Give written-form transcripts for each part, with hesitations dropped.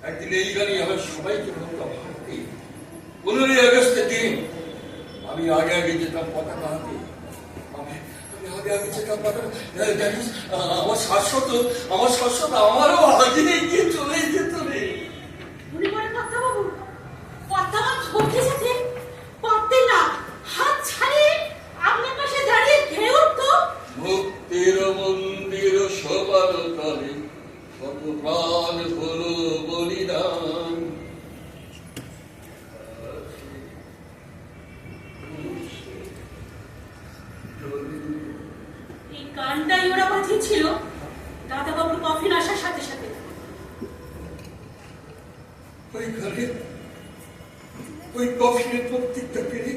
একদিন এই গানই আমার সবাইকে বলতাম, 15ই আগস্টের দিন আমি আগে আগে যেতাম পতাকা হাতে, আগে আগে যেতাম পতাকা। জানিস আমার শাশ্বত আমারও আগে এগিয়ে চলে যেত রে। মুক্তির মন্দির সবার তলে কত প্রাণ হলো বলিদান। এই গানটাই ওরা বাজিয়েছিল দাদা বাবুর কফিন আসার সাথে সাথে। ওই ঘরে ওই কফিনের প্রত্যেকটা পেরে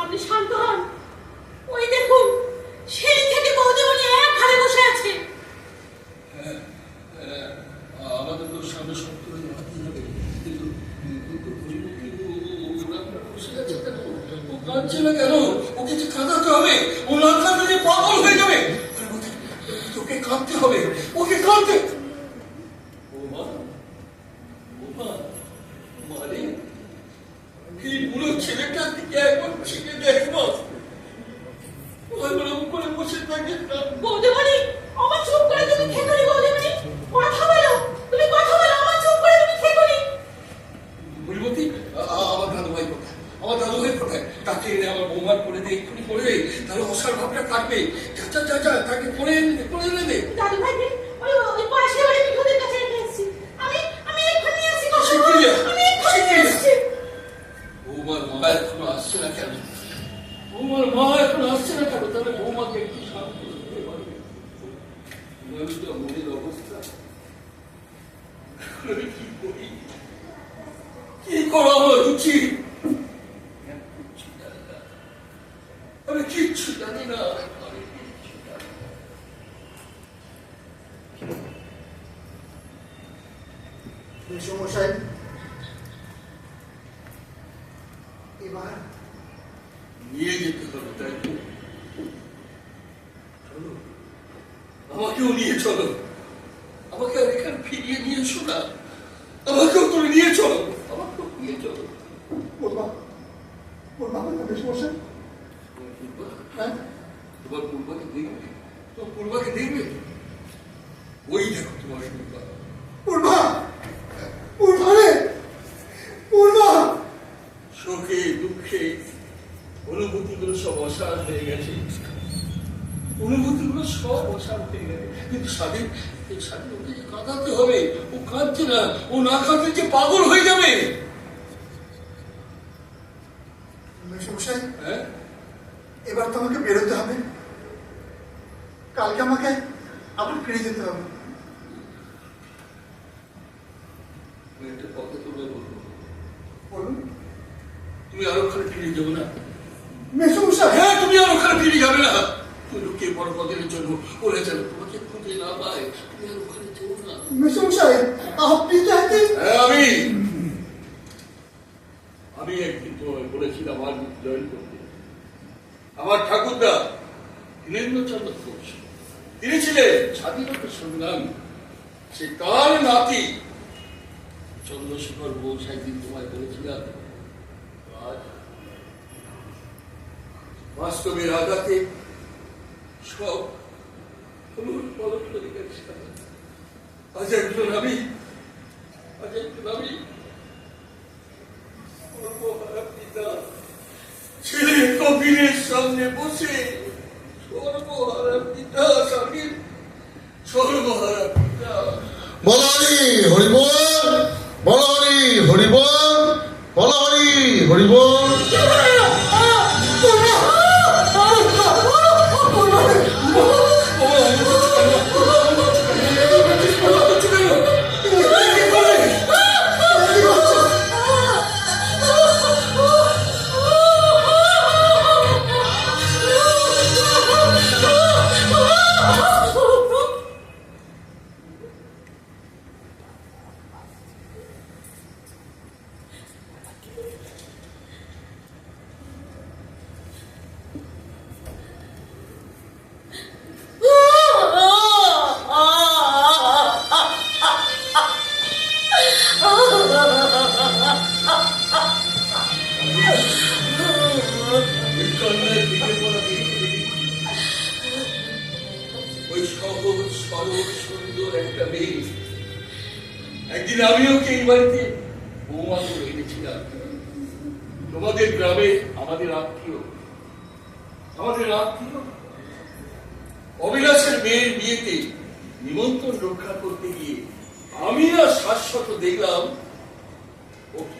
আপনি শান্ত হন। ওই দেখুন সেই থেকে বৌদিমণি এক ঘরে বসে আছে। আমাদের তো সামনে শক্ত হয়ে যাবে, কিন্তু ও কাঁদছে না কেন? ওকে যে কাঁদাতে হবে, ও না কাঁদলে পাগল হয়ে যাবে। তোকে কাঁদতে হবে, ওকে কাঁদতে। মানে এই বুড়ো ছেলেটার দিকে একবার ছেলে দেখবো, করে বসে থাকে। বৌদিমণি আমার চুপ করে তুমি খেকরি। বৌদিমণি কথা বলো, তুমি কথা বলো, আমার চুপ করে তুমি খেকরি। বুড়িমতি, আমার দাদু ভাই কোথায়? আমার দাদু ভাই কোথায়? তাকে এনে আমার বৌমার করে দে, এক্ষুনি করে দে, তাহলে অসার ভাবটা কাটবে। যা তাকে করে এনে দে। দাদু ভাই ওই পাশে বাড়ি বিপদের কাছে রেখে এসেছি। আমি এক্ষুনি আসছি। বৌমার মা এখনো আসছে না কেন? তাহলে বৌমাকে একটু শান্ত করতে পারবে? মনের অবস্থা কি করি, কি করা আমার উচিত? আমি কিচ্ছু জানি না। মশাই, এবার নিয়ে যেতে হবে, তাই তো? চলো, আমাকেও নিয়ে চলো। আমাকে আর এখানে ফিরিয়ে নিয়ে এসো না, আমাকেও তুমি নিয়ে চলো। হ্যাঁ, তোমার পূর্বাকে দেখবে, তোমার পূর্বাকে দেখবে। ওই দেখো তোমার শোকে দুঃখে অনুভূতিগুলো সব অসার হয়ে গেছে, কিন্তু স্বাধীন ওকে কাঁদাতে হবে। ও কাঁদছে না, ও না কাঁদলে যে পাগল হয়ে যাবে। হ্যাঁ, এবার তো আমাকে বেরোতে হবে, কালকে আমাকে আবার ফিরে যেতে হবে। একটা কথা তোমায় বলবো, বলুন। তুমি আর ওখানে ফিরে যাবো না। মেসমশাই, হ্যাঁ, তুমি আর ওখানে ফিরে যাবে না। লোকে বড় পদের জন্য ওরা যেন তোমাকে খুঁজে না পায়, তুমি আর ওখানে যেও না। মেসমশাই, আপনি চাইতেন? হ্যাঁ, আমি একদিন তোমায় বলেছিলাম আমার জয়েন করতে। আমার ঠাকুরদা দীনেন্দ্রচন্দ্র ঘোষ, তিনি ছিলেন স্বাধীনতা সংগ্রামী। সে তার নাতি চন্দ্রশেখর ঘোষ একদিন তোমায় বলেছিলাম, আজ বাস্তবের আঘাতে সব পলক করে গেছে। আজ একজন আমি ছেলে কবিরে সামনে বসে সর্বহারা পিতা স্বামীর সর্বহারা পিতা। বল হরি হরিবল, বল হরি হরিবল, বল হরি হরিবল। ওই সহজ সরল সুন্দর একটা মেয়ে, একদিন আমিও কি এই বাড়িতে বৌমা করে এনেছিলাম। তোমাদের গ্রামে আমাদের আত্মীয় অবিলাসের মেয়ের বিয়েতে নিমন্ত্রণ রক্ষা করতে গিয়ে আমি আর শাশ্বত দেখলাম ওকে।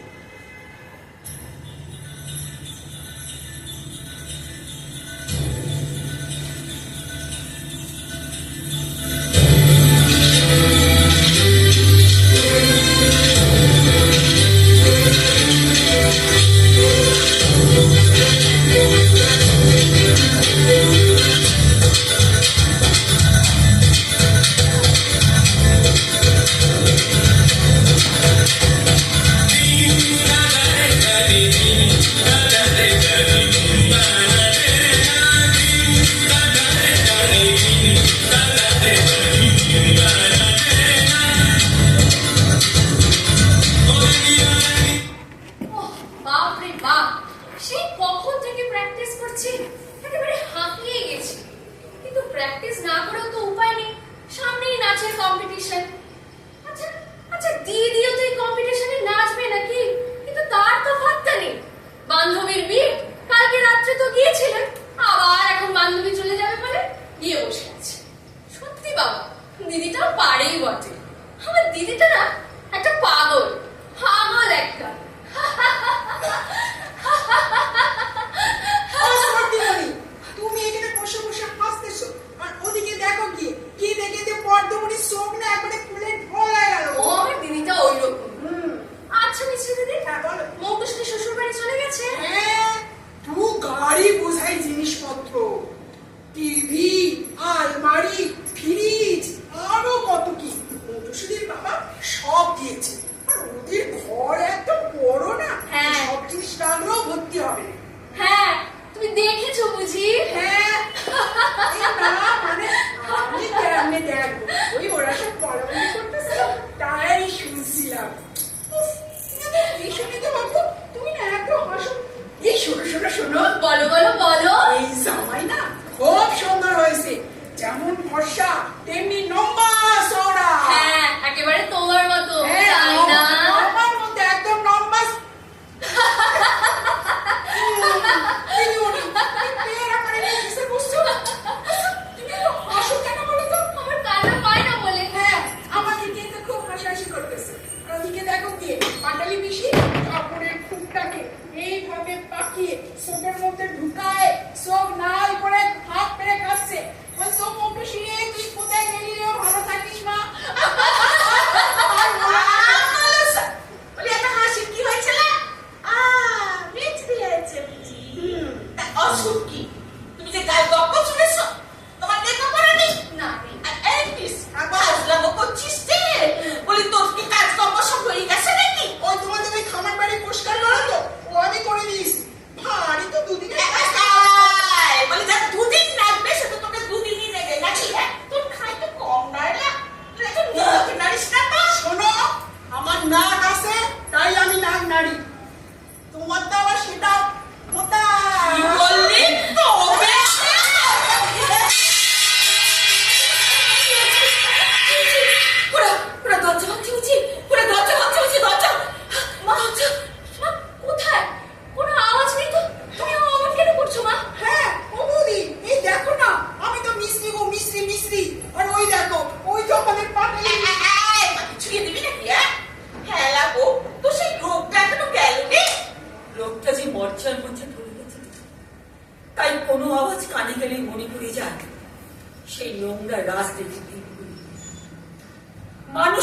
বাপরে বাপ, সেই কখন থেকে প্র্যাকটিস করছি, একেবারে হাঁপিয়ে গেছি। কিন্তু প্র্যাকটিস না করেও তো উপায় নেই, সামনেই নাচের কম্পিটিশন। আচ্ছা আচ্ছা, দিদিও তো এই কম্পিটিশনে নাচবে নাকি? কিন্তু তার তো ভাবতে নেই। বান্ধবীর বিয়ে, কালকে রাত্রে তো গিয়েছিলেন, আবার এখন বান্ধবী চলে যাবে বলে গিয়ে বসে আছে। সত্যি বাবা, দিদিটাও পারেই বটে। আমার দিদিটা না একটা পাগল একটা। তুমি এখানে বসে বসে হাসতেছো, আর ওদিকে দেখো কি দেখে যে পদ্মমণির চোখ না একবারে ফুলে ঢোল হয়ে গেল। ও আমার দিদিটা ওই রকম। আচ্ছা মিষ্টি দিদি, হ্যাঁ বলো। মৌটুসটি শ্বশুর বাড়ি চলে গেছে? হ্যাঁ, পুরো গাড়ি বোঝাই জিনিসপত্র, টিভি, আলমারি, ফ্রিজ, আরো কত কি মধুসূদনের বাবা সব দিয়েছে। আর ওদের ঘর এত বড় না, হ্যাঁ। সব জিনিস রাখলেও ভর্তি হবে। হ্যাঁ, তুমি দেখেছো বুঝি? হ্যাঁ, এই না মানে আমি কেমনে দেখবো, ওই ওরা সব পড়াশোনা করতেছিল, তাই শুনছিলাম। উফ, এই শুনে তো বাবু তুমি না এত হাসো। এই শোনো শোনো শোনো, বলো বলো বলো। এই জামাই না খুব সুন্দর হয়েছে, যেমন ফর্সা তেমনি লম্বা চওড়া। হ্যাঁ, একেবারে তোমার মতো। হ্যাঁ, তাই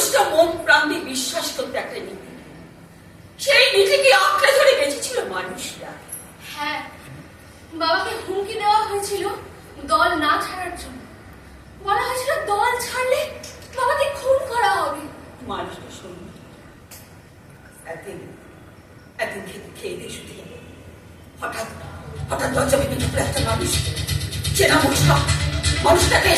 মানুষটা মন প্রাণ দিয়ে বিশ্বাস করতে একটা নীতি, সেই নীতিকে আঁকড়ে ধরে বেঁচেছিল মানুষটা। হ্যাঁ, বাবাকে হুমকি দেওয়া হয়েছিল দল না ছাড়ার জন্য। বলা হয়েছিল দল ছাড়লে বাবাকে খুন করা হবে। মানুষটা শুনুন, একদিন খেতে খেয়ে দিয়ে শুধু গেল, হঠাৎ হঠাৎ দরজা ভেঙে ঢুকলো একটা মানুষ, চেনা মানুষটাকে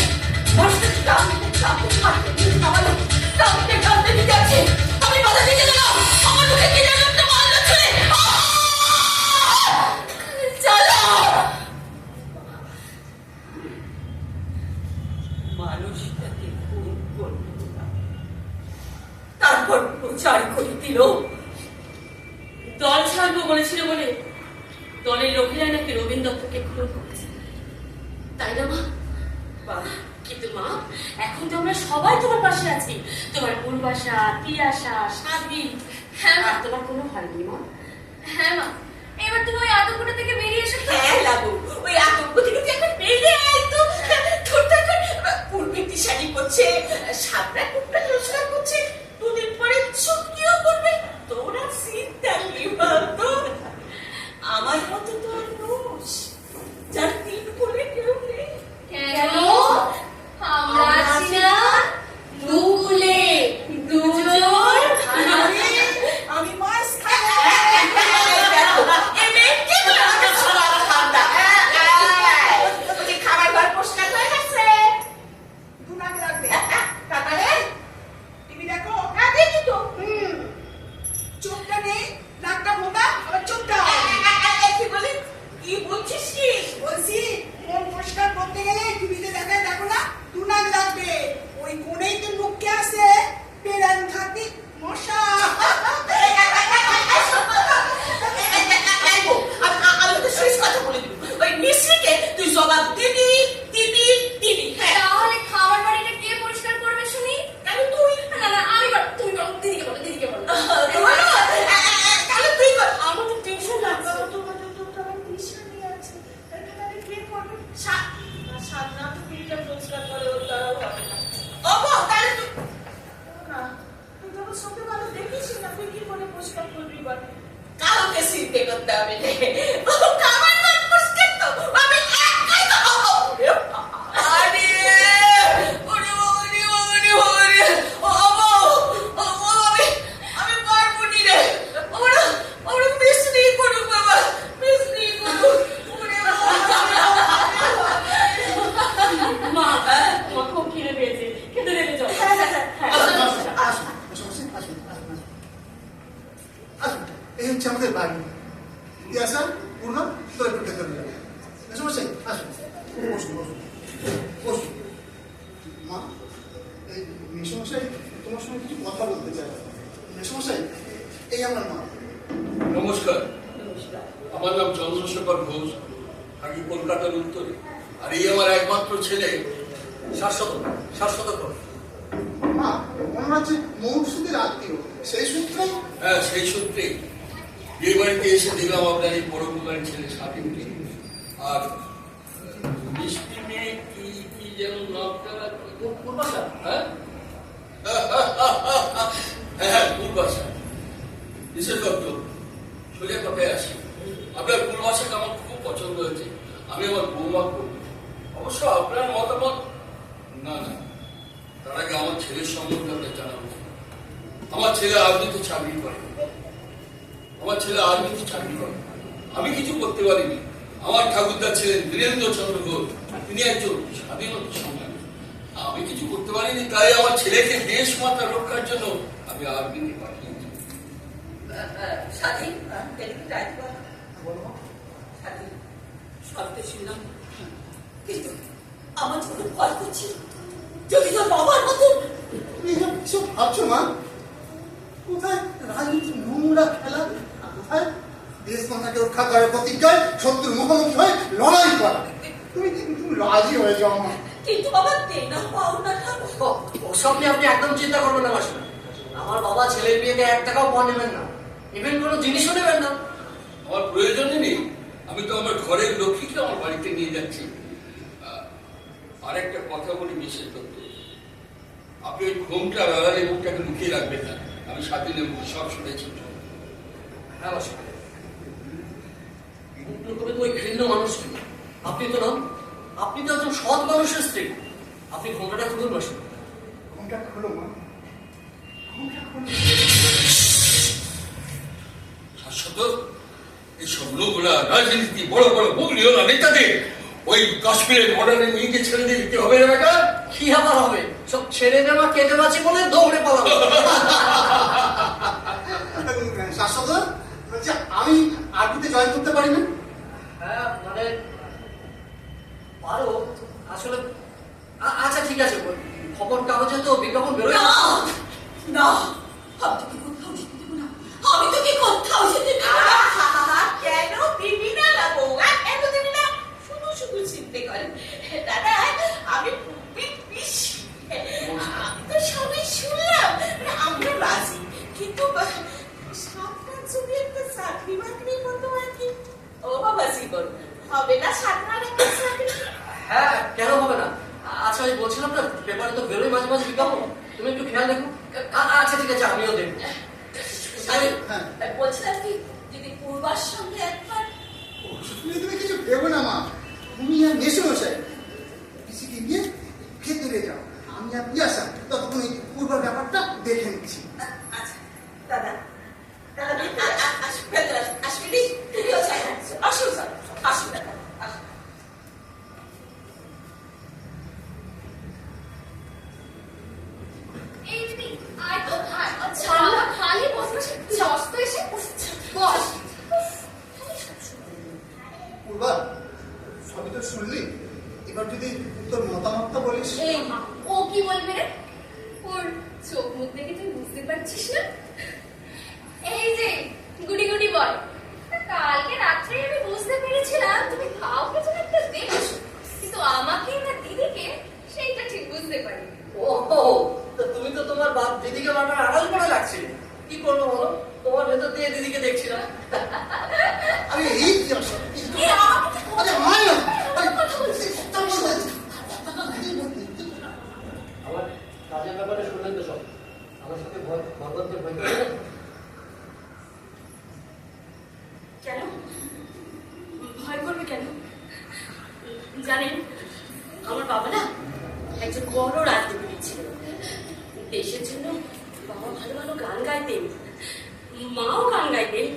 টানতে নিয়ে যাচ্ছে। আমি বাধা দিতে গেলাম, আমার মুখে কি যেন একটা মারলো ছুঁড়ে। চলো, মানুষটাকে খুন করলো না, তারপর প্রচার করে দিল দল ছাড়বো বলেছিল বলে দলের লোকেরা নাকি রবীন দত্তকে খুন করেছে। তাই না মা? কিন্তু মা, এখন তো আমরা সবাই তোমার পাশে আছি। তোমার পূর্বাশা, তিয়াশা, স্বাধীন। হ্যাঁ মা, তোমার কোনো হয়নি মা? হ্যাঁ মা, এবার তুমি ওই আতঙ্কটা থেকে বেরিয়ে এসো। হ্যাঁ লাগু, ওই আতঙ্ক থেকে তুই এখন বেরিয়ে আয় তো। তোর তো এখন পূর্বের দিশারি করছে, সাবরা কুপটা রোজগার করছে, দুদিন পরে চুক্তিও করবে। তোর আর চিন্তা কি বলতো? আমার মতো তোর দোষ, যার তিন বলে কেউ নেই। কেন? আমরা আছি না দুকুলে, দুজন। আমি মাছ খাই। খাবার ঘর পরিষ্কার হয়ে গেছে। দুনাক লাগবে। তারপরে টিভি দেখো। হ্যাঁ দেখি তো। চোখটা নেই, নাকটা ভোঁতা, আবার চোখটা। কি বলি? কি বলছিস কি? বলছি মন পরিষ্কার করতে গেলে টিভিতে দেখায় দেখো না, দুনাক লাগবে। ওই কোণেই তো মুখে আছে পেরান খাতি মশা। আমি তো শেষ কথা বলে দিব। ওই মিশ্রিকে তুই জবাব দিবি দিবি দিবি। হ্যাঁ, তাহলে খাবার বাড়িটা কে পরিষ্কার করবে শুনি? কেন তুই? না না, আমি করব। তুমি করো, দিদিকে বলো, দিদিকে বলো। কেন তুই কর? আমার তো টেনশন লাগছে। ও বউ, তাহলে তুই কাউকে চিনতে করতে হবে না। খাবার ঘর পরিষ্কার তো আমি একাই তো হবো। আরে ওরে ওরে ওরে ওরে ও বউ, আমি পারবো নি রে। ওরা মিস্ত্রি করুক বাবা, মিস্ত্রি করুক। ওরে মা, মা খুব খিদে পেয়েছে, খেতে দেবে চল। এই হচ্ছে আমাদের বাড়ি। তিয়াশা, পূর্ণা, তোর একটু খেতে হবে। মেসমশাই, আসুন, বসুন বসুন বসুন। মা, এই মেসমশাই তোমার সঙ্গে কিছু কথা বলতে চাই। মেসমশাই, এই আমার মা। নমস্কার, আমার নাম চন্দ্রশেখর ঘোষ, থাকি কলকাতার উত্তরে। আর এই আমার একমাত্র ছেলে শাশ্বত ঘোষ। মা, মনে হচ্ছে মৌসুদের আত্মীয়, সেই সূত্রে। হ্যাঁ, সেই সূত্রে এই বাড়িতে এসে দেখলাম আপনার এই পরোপকারী ছেলে স্বাধীনকে। আর মিষ্টি মেয়ে কি কি যেন নামটা, পূর্বাশা। হ্যাঁ হ্যাঁ, পূর্বাশা। বিশেষ দত্ত, সোজা কথায় আসি, আপনার পূর্বাশাকে আমার খুব পছন্দ হয়েছে। আমি আমার বৌমা করব। অবশ্য আপনার মতামত না না, তার আগে আমার ছেলের সম্বন্ধে আপনার জানা উচিত। আমার ছেলে আর্মিতে চাকরি করে। আমি কিছু করতে পারিনি। আমার ঠাকুরদা ছিলেন বীরেন্দ্র চন্দ্র ঘোষ, তিনি একজন স্বাধীনতা সংগ্রামী। আমি কিছু করতে পারিনি, তাই আমার ছেলেকে দেশ মাতা রক্ষার জন্য আমি আর্মিতে পাঠিয়েছি। স্বাধীন, স্বাধীন সবটা শুনলাম, কিন্তু আমার যখন ভয় করছি যদি তোর বাবার মতো। তুমি এসব ভাবছো মা? কোথায় রাজনীতির নোংরা খেলা, কোথায় দেশ মাতাকে রক্ষা করার প্রতিজ্ঞায় শত্রুর মুখোমুখি হয়ে লড়াই করা। তুমি রাজি হয়ে যাও মা। কিন্তু বাবা দেনা পাওনাটা ওসব নিয়ে আপনি একদম চিন্তা করবেন না মাসিমা। আমার বাবা ছেলের বিয়েতে 1 টাকাও পণ নেবেন না, ইভেন কোনো জিনিসও নেবেন না। আমার প্রয়োজনই নেই, আমি তো আমার ঘরের লক্ষ্মীকে আমার বাড়িতে নিয়ে যাচ্ছি। আরেকটা কথা বলি বিশেষ দত্ত, আপনি ওই ঘুমটা আড়ালে মুখটাকে লুকিয়ে রাখবেন না। আমি স্বাধীনের মুখ সব শুনেছি। হ্যাঁ মাসি, মুক্ত করে তো ওই ঘৃণ্য মানুষকে আপনি তো নন, আপনি তো একজন সৎ মানুষের স্ত্রী। আপনি ঘোমটাটা খুলুন মাসি। ঘুমটা খোলো মা, ঘুমটা খোলো। শাশ্বত এই সব লোকরা রাজনীতি বড় বড় বগলিওয়ালা নেতাদের ওই কাশ্মীরের বর্ডারে নিয়ে গিয়ে ছেড়ে দিয়ে দিতে হবে না বেটা? কি আবার হবে? সব ছেড়ে দেওয়া কেটে বাঁচি বলে দৌড়ে পালাবো। শাশ্বত বলছি, আমি আর্মিতে জয়েন করতে পারি না? হ্যাঁ মানে পারো আসলে। আচ্ছা ঠিক আছে, খবর কাগজে তো বিজ্ঞাপন বেরোয়। না না, আমি তোকে কোথাও যেতে দেবো না, আমি তোকে কোথাও যেতে দেবো না। কেন দিবি না বৌমা, কেন দিবি না? শুধু শুধু চিনতে করেন দাদা। আমি আমি তো সবাই শুনলাম, আমরা রাজি, কিন্তু সাতটার যদি একটা চাকরি বাকরি হতো আর কি। ও বাবা জীবন হবে না সাতটার একটা চাকরি? হ্যাঁ কেন হবে না? আচ্ছা আমি বলছিলাম না, পেপারে তো বেরোয় মাঝে মাঝে বিজ্ঞাপন, তুমি একটু খেয়াল দেখো। আচ্ছা ঠিক আছে, আমিও দেখবো। বলছিলাম কি, যদি পূর্বার সঙ্গে একবার তুমি কিছু ভেবো না মা, তুমি আর মেসো মশাই পিসিকে নিয়ে ভেতরে যাও, আমি আর পিয়াসা ততক্ষণ এই পূর্বার ব্যাপারটা দেখে নিচ্ছি। আচ্ছা দাদা, দাদা আসবি, তুমিও চাই আসুন স্যার, আসুন দাদা আসুন। এই দিদি, আয় তো, আয়। আচ্ছা, খালি বসে বসে লস তো এসে বস। পূর্বা, সবই তো শুনলি, এবার যদি তোর মতামতটা বলিস। এই ও কি বলবে রে? ওর চোখ মুখ দেখে তুই বুঝতে পারছিস না? এই যে গুডি গুডি বল, কালকে রাত্রে আমি বুঝতে পেরেছিলাম তুমি কাউকে যেন একটা দেখছো, কিন্তু আমাকে না দিদিকে সেইটা ঠিক বুঝতে পারিনি। ও তুমি তো তোমার বাপ দিদিকে বারবার আড়াল করে রাখছিলে। কি করবো বলো, তোমার ভেতর দিয়ে দিদিকে দেখছিলাম। আরে এই পিয়াসা, আরে হয় না, আরে কথা বলছিস, আমার কাজের ব্যাপারে শুনলেন তো সব, আমার সাথে ভয় করতে ভয় করে না? কেন ভয় করবে কেন? জানেন আমার বাবা না একজন বড় রাজনীতিবিদ ছিল। দেশের জন্য বাবা ভালো ভালো গান গাইতেন, মাও গান গাইতেন,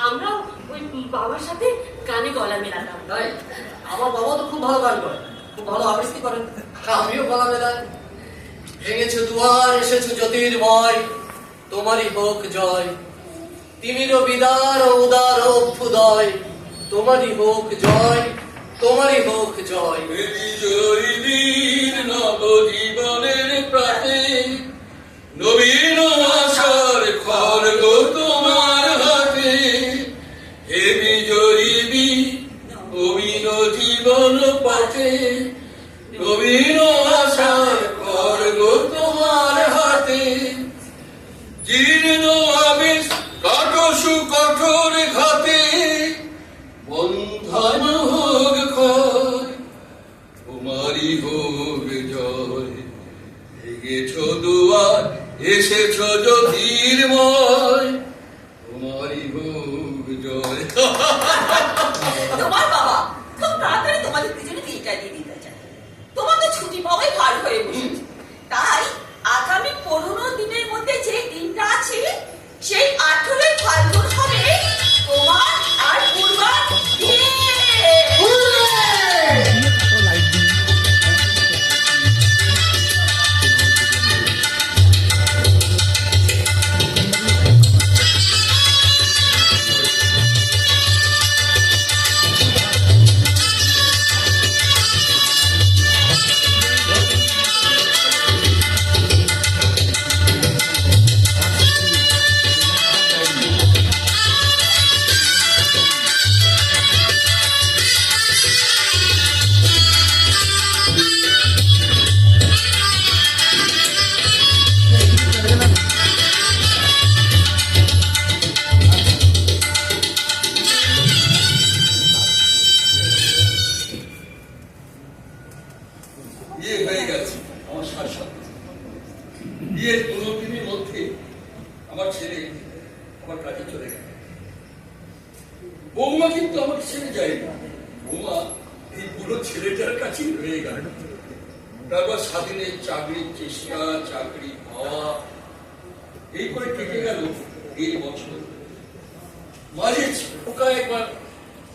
আমরাও ওই বাবার সাথে গানে গলা মেলাতাম। তাই আমার বাবা তো খুব ভালো গান করে, খুব ভালো আবৃত্তি করেন, আমিও গলা মেলাই। ভেঙেছো দুয়ার, এসেছো জ্যোতির্ময়, তোমারই হোক জয়। তিমির বিদার উদার অভ্যুদয়, তোমারই হোক জয়, তোমারই হোক জয়। বিজয়ীর নবজীবনের প্রাতে নবীন আশার খড়গ তোমার হাতে। হে বিজয়ী নবীন জীবন পথে, নবীন আশার খড়গ তোমার হাতে। জীর্ণ আবেশ কাটসু কঠোর ঘাতে, বন্ধন হোক ক্ষয়, তোমারই হোক জয়। ভেঙেছ দুয়ার, এসেছ জ্যোতির্ময়, তোমারই হোক জয়। তোমার বাবা খুব তাড়াতাড়ি তোমাদের দুজনে বিয়েটা দিয়ে দিতে চায়। তোমার তো ছুটি পাওয়াই ভার হয়ে বসেছে, তাই আগামী 15 দিনের মধ্যে যে দিনটা আছে সেই 18 ফাল্গুন হবে তোমার আর পূর্বার বিয়ে। আমার ছেলে আমার কাজে চলে গেল। বৌমা কিন্তু আমাকে ছেড়ে যায়নি। বৌমা এই বুড়ো ছেলেটার কাছেই রয়ে গেল। তারপর স্বাধীনের চাকরির চেষ্টা, চাকরি পাওয়া, এই করে কেটে গেল 1.5 বছর। মাঝে পোকা একবার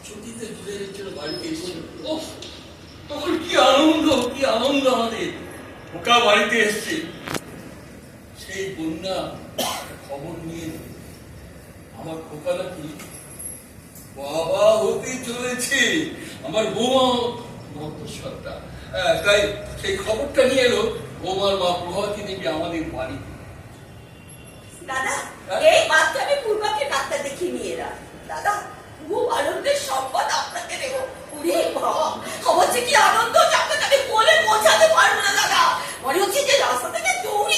ছুটিতে দুজনের জন্য বাড়িতে এসেছিল। ওহ, তখন কি আনন্দ আমাদের। পোকা বাড়িতে এসছে, সেই বন্যা খবর নিয়ে আমার পোকা নাকি বাবা হতে চলেছে, আমার বৌমা মন্তসত্তা। তাই সেই খবরটা নিয়ে এলো বৌমার মা প্রভাতী দেবী আমাদের বাড়িতে। দাদা, এই বাচ্চা আমি পূর্বাকে ডাক্তার দেখিয়ে নিয়ে এলাম। দাদা, খুব আনন্দের সংবাদ আপনাকে দেব। ওরে বাবা, আমার যে কি আনন্দ যে আপনাকে আমি বলে বোঝাতে পারবো না দাদা। মনে হচ্ছে যে রাস্তা থেকে দৌড়ে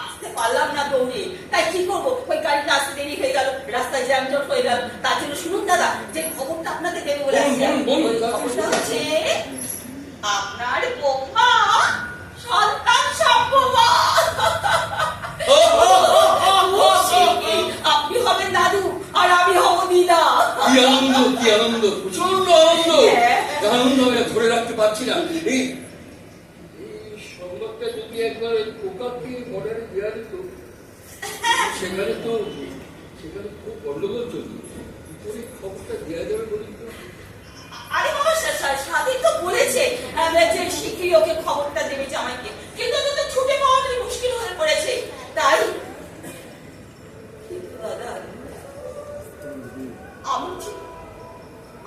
আসতে পারলাম না দৌড়ে। তাই কি করবো, ওই গাড়িটা আসতে দেরি হয়ে গেল, রাস্তায় জ্যাম জট হয়ে গেল। তার জন্য শুনুন দাদা, যে খবরটা আপনাকে দেবো বলে আসছি। ওই খবরটা হচ্ছে আপনার বৌমা সন্তান সম্ভবা। আপনি হবেন দাদু আর আমি হব দিদা। কি আনন্দ, প্রচন্ড আনন্দ। আনন্দ আমি ধরে রাখতে পারছি না। এই সংবাদটা যদি একবার পোকার থেকে বর্ডারে দেওয়া যেত, সেখানে খুব গন্ডগোল চলতো। কি করে খবরটা দেওয়া যাবে বলুন তো? আরে বাবা, স্বাধীন তো বলেছে যে শিগগিরই ওকে খবরটা দেবে জামাইকে, কিন্তু তো ছুটে পাওয়াটাই মুশকিল হয়ে পড়েছে। তাই দাদা,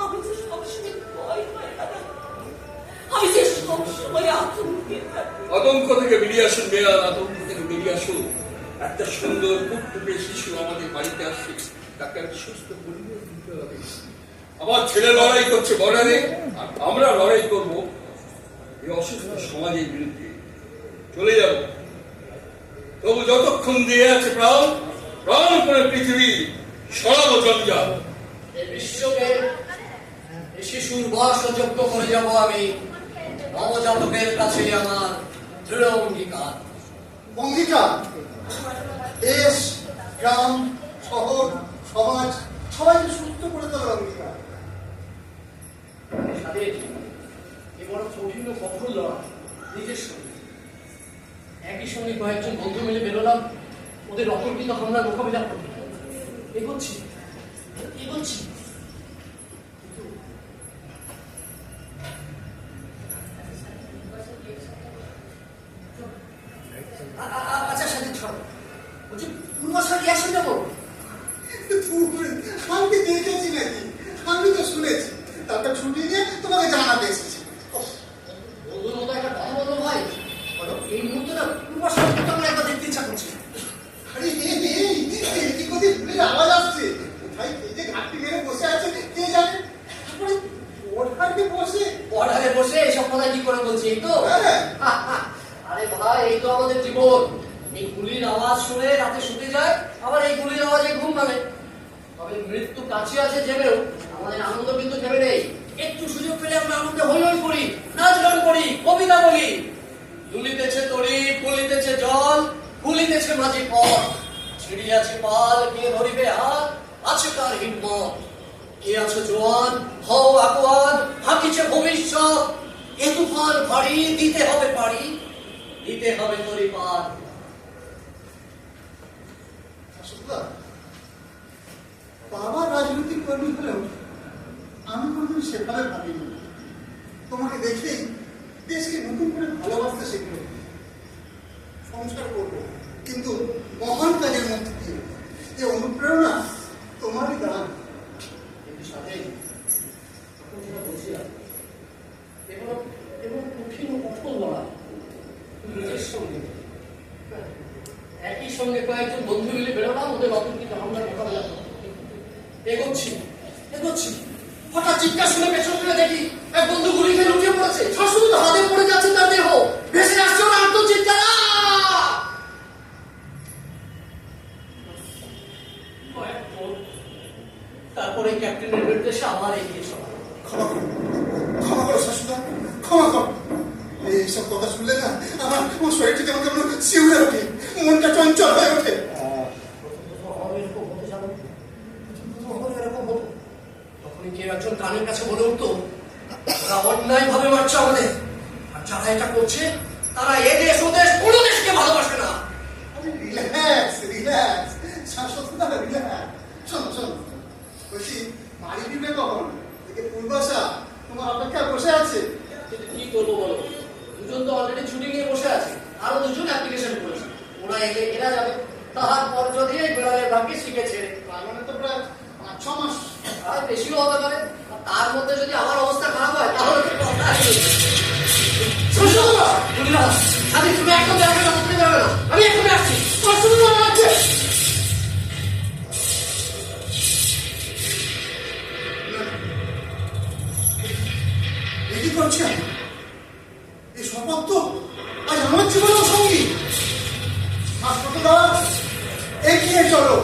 আমি যে সবসময় ভয় পাই দাদা, আমি যে সবসময় আতঙ্কে থাকি। আতঙ্ক থেকে বেরিয়ে আসুন বেয়াল, আতঙ্ক থেকে বেরিয়ে আসুন। একটা সুন্দর টুকটুকে শিশু আমাদের বাড়িতে আসছে, তাকে একটা সুস্থ পরিবেশ দিতে হবে। আমার ছেলে লড়াই করছে বর্ডারে, আর আমরা লড়াই করব এই অসুস্থ সমাজের বিরুদ্ধে। চলে যাব, তবু যতক্ষণ দিয়ে আছে প্রাণ করে পৃথিবী সরাবো জঞ্জাল। এই বিশ্বকে এই শিশুর বয়সযোগ্য করে যাব আমি। নবজাতকের কাছে আমার দৃঢ় অঙ্গীকার। অঙ্গীকার দেশ, গ্রাম, শহর, সমাজ সবাইকে সুস্থ করে তোলার অঙ্গীকার। স্বাধীন এ বড় কঠিন ও কঠোর লড়াই নিজের সঙ্গে। একই সঙ্গে কয়েকজন বন্ধু মিলে বেরোলাম ওদের অতর্কিত হামলার মোকাবিলা করতে। এগোচ্ছি। আচ্ছা স্বাধীন, ছড় বলছি পূর্বাশার রিয়াকশন যাবো। আমি দেখেছি নাকি, আমি তো শুনেছি, তারপর ছুটি নিয়ে তোমাকে জানাতে এসেছি। বন্ধুর মতো একটা কথা বলবো ভাই, এই মুহূর্তে না পূর্বাশার আমরা একবার দেখতে ইচ্ছা করছে। আরে এদিক ওদিক ফুলের আওয়াজ আসছে, কোথায় কে যে ঘাটতি মেরে বসে আছে কে জানে। তারপরে বর্ডারে বসে এসব কথা কি করে বলছি, এই তো? আরে ভাই, এই তো আমাদের জীবন। এই গুলির আওয়াজ শুনে রাতে শুতে যায়, আবার এই গুলির আওয়াজে ঘুম ভাঙে। তবে মৃত্যু কাছে আছে জেনেও আমাদের আনন্দ কিন্তু থেমে নেই। একটু সুযোগ পেলে আমরা আনন্দে হই হই করি, নাচ গান করি, কবিতা বলি। দুলিতেছে তরি, ফুলিতেছে জল, ফুলিতেছে মাঝি পথ। ছিড়িয়াছে পাল, কে ধরিবে হাত, আছে তার হিম্মত। কে আছে জোয়ান, হও আকোয়ান, হাকিছে ভবিষ্যৎ। এ তুফান ভারী, দিতে হবে পারি, দিতে হবে তরি পার। বাবা রাজনৈতিক কর্মী হলেও আমি কোনদিন সেভাবে ভাবিনি। তোমাকে দেখেই দেশকে নতুন করে ভালোবাসতে শিখলো। সংসার করবো, কিন্তু মহান কাজের মধ্যে দিয়ে। এই অনুপ্রেরণা তোমারই দান। এবং কঠিন ও কঠোর লড়াই নিজের সঙ্গে। একই সঙ্গে কয়েকজন বন্ধু মিলে বেরোলাম ওদের অতর্কিত হামলার মোকাবেলা করতে। এগোচ্ছি। হঠাৎ চিৎকার শুনে পেছন ফিরে দেখি এক বন্ধু গুলি খেয়ে লুটিয়ে পড়েছে। শাশুড়ি তো হাতে পড়ে যাচ্ছে তার দেহ, ভেসে আসছে ওর আত্মচিৎকার। তারপরে ক্যাপ্টেনের নির্দেশে আমার এগিয়ে চলা। ক্ষমা করো শাশুদা, ক্ষমা করো। এইসব কথা শুনলে না আমার শরীরটা কেমন কেমন শিউরে ওঠে, মনটা চঞ্চল হয়ে ওঠে। কানের কাছে বলে উঠতো, ওরা অন্যায় ভাবে মারছে আমাদের, আর যারা এটা করছে তারা এদেশ ওদেশ কোনো দেশকে ভালোবাসে না। রিল্যাক্স রিল্যাক্স, শাশ্বততা রিল্যাক্স। শোনো শোনো, বলছি বাড়ি ফিরবে কখন? থেকে পূর্বাশা তোমার অপেক্ষায় বসে আছে। কিন্তু কি করবো বলো, দুজন তো অলরেডি ছুটি নিয়ে বসে আছে, আরো দুজন অ্যাপ্লিকেশন করেছে, ওরা এলে এরা যাবে, তারপর যদি এই বেড়ালের ভাগ্যে শিখেছে, তার মানে তো প্রায় 5-6 মাস। আর বেশিও হতে পারে। আর তার মধ্যে যদি আমার অবস্থা খারাপ হয় তাহলে তো কথা আছে। সাথে তুমি একদম যাবে না, করতে যাবে না, আমি এক্ষুনি আসছি। কি করছি আমি? এই শপথ তো আজ আমার জীবনের সঙ্গী। হাসপাতাল এগিয়ে চলো।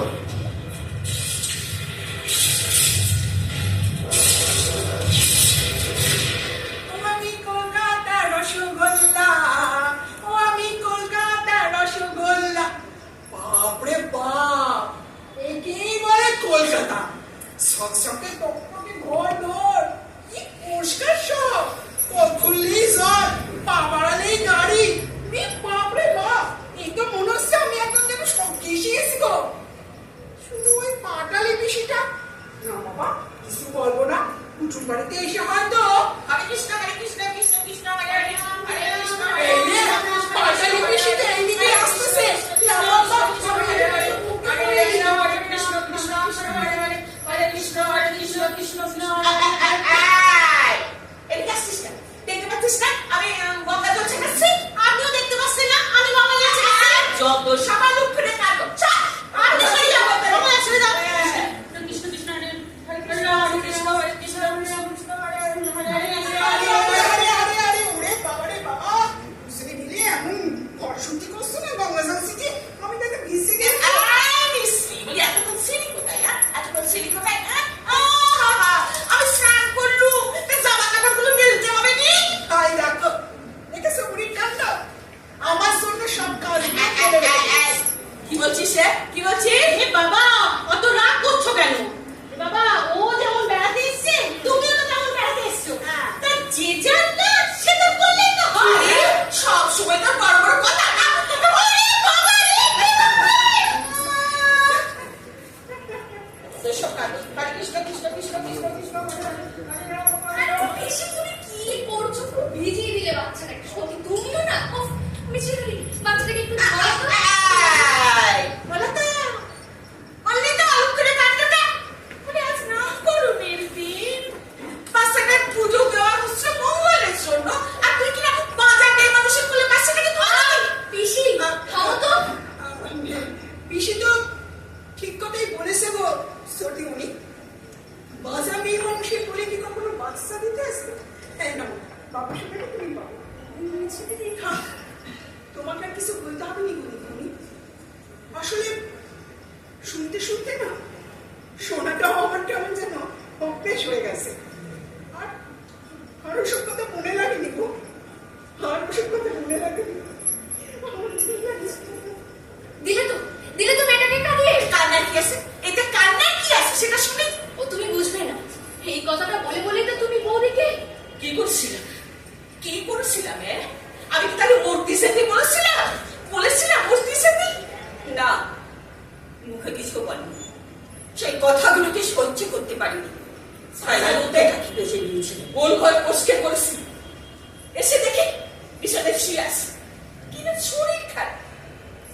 ও আমি কলকাতার রসগোল্লা, ও আমি কলকাতার রসগোল্লা। বাপরে বাপ, একেই বলে কলকাতা। সকসকে টকটকে ঘর দর, কি পরিষ্কার সব, কল খুললেই জল, পা বাড়ালেই গাড়ি। বাপরে বাপ, এই তো মনে হচ্ছে আমি একদম যেন সবকে এসে গেছি গো। শুধু ওই পাটালি পিসিটা, না বাবা কিছু বলবো না, উঁচুর বাড়িতে এসে হয়তো হরে কৃষ্ণ কৃষ্ণ কৃষ্ণ হরে হরে হরে কৃষ্ণ এই রে, পাটালি পিসিটা এইদিকে আসতেছে। না বাবা, হরে হরে হরে কৃষ্ণ কৃষ্ণ কৃষ্ণ হরে হরে হরে কৃষ্ণ কৃষ্ণ কৃষ্ণ। এদিকে আসছিস না, দেখতে পাচ্ছিস না আমি গঙ্গা জল ছেড়েছি? আমিও দেখতে পাচ্ছি না আমি গঙ্গা জল ছেড়েছি? যত সবাই লোক ফিরে কাটো, চল আর দেখে যাবো, গঙ্গা ছেড়ে দাও। কৃষ্ণ কৃষ্ণ হরে হরে কৃষ্ণ হরে কৃষ্ণ হরে কৃষ্ণ কৃষ্ণ হরে হরে হরে হরে। ওরে বাবা রে বাবা, বুঝতে মিলে এমন বর্ষন্তি করছো না গঙ্গা জল থেকে, আমি তাকে ভিজে গেছি। এতক্ষণ সিঁড়ি কোথায়? এতক্ষণ সিঁড়ি কোথায়? আমি স্নান করলুম, জামা কাপড়গুলো মেলতে হবে নি। তাই রাখো, দেখেছো বুড়ির কাণ্ড, আমার জন্য সব কাজ কি বলছিস রে? কি বলছিস? বাবা অত রাগ করছো কেন? বাবা ও যেমন বেড়াতে এসছে, তুমিও তো তেমন বেড়াতে এসছো। তা যে যার না সে তো করলেই তো হয়। সব সময় তো বড় বড় কথা না। ওরে বাবা রে, সব কাজ হরে কৃষ্ণ কৃষ্ণ কৃষ্ণ কৃষ্ণ কৃষ্ণ আরে বেশি তুমি কি করছো? পুরো ভিজিয়ে দিলে বাচ্চাটাকে। সত্যি তুমিও না, উফ, আমি ছেড়ে দিই বাচ্চাটাকে একটু ধরো তো। বলো তো, বললি তো আলু করে কাটটা। আরে আজ না করো মেয়ের দিন, বাচ্চাটার পুজো দেওয়া হচ্ছে মঙ্গলের জন্য, আর তুই কিনা বাজার মেয়ে মানুষের কোলে বাচ্চাটাকে ধরাই। পিসি থামো তো। পিসি তো ঠিক কথাই বলেছে গো সত্যি উনি। বাজার মেয়ে মানুষের কোলে কি কখনো বাচ্চা দিতে আসবে? হ্যাঁ না বাবার সাথে তুমি পাবো ছেড়ে দিই। তোমাকে আর কিছু বলতে হবে নি উনি। আসলে শুনতে শুনতে না শোনাটাও আমার কেমন যেন অভ্যেস হয়ে গেছে। আর ওসব কথা মনে লাগেনি গো, আর ওসব কথা মনে লাগেনি। দিলে তো মেয়েটাকে কাঁদিয়ে। কান্না কি আছে? এতে কান্না কি আছে সেটা শুনি। ও তুমি বুঝবে না, এই কথাটা বলে বলেই তো তুমি বৌদিকে। কি করছিলাম? কি করেছিলাম? আমি কি তাহলে মূর্তি সেটি বলেছিলাম মূর্তি সেটি? না, মুখে কিছু বলিনি, সেই কথাগুলোকে সহ্য করতে পারিনি। এটাকে বেঁচে নিয়েছিল, গোল ঘর পোষকে করেছি। এসে দেখি বিছানায় শুয়ে আছে, কিনা শরীর খারাপ।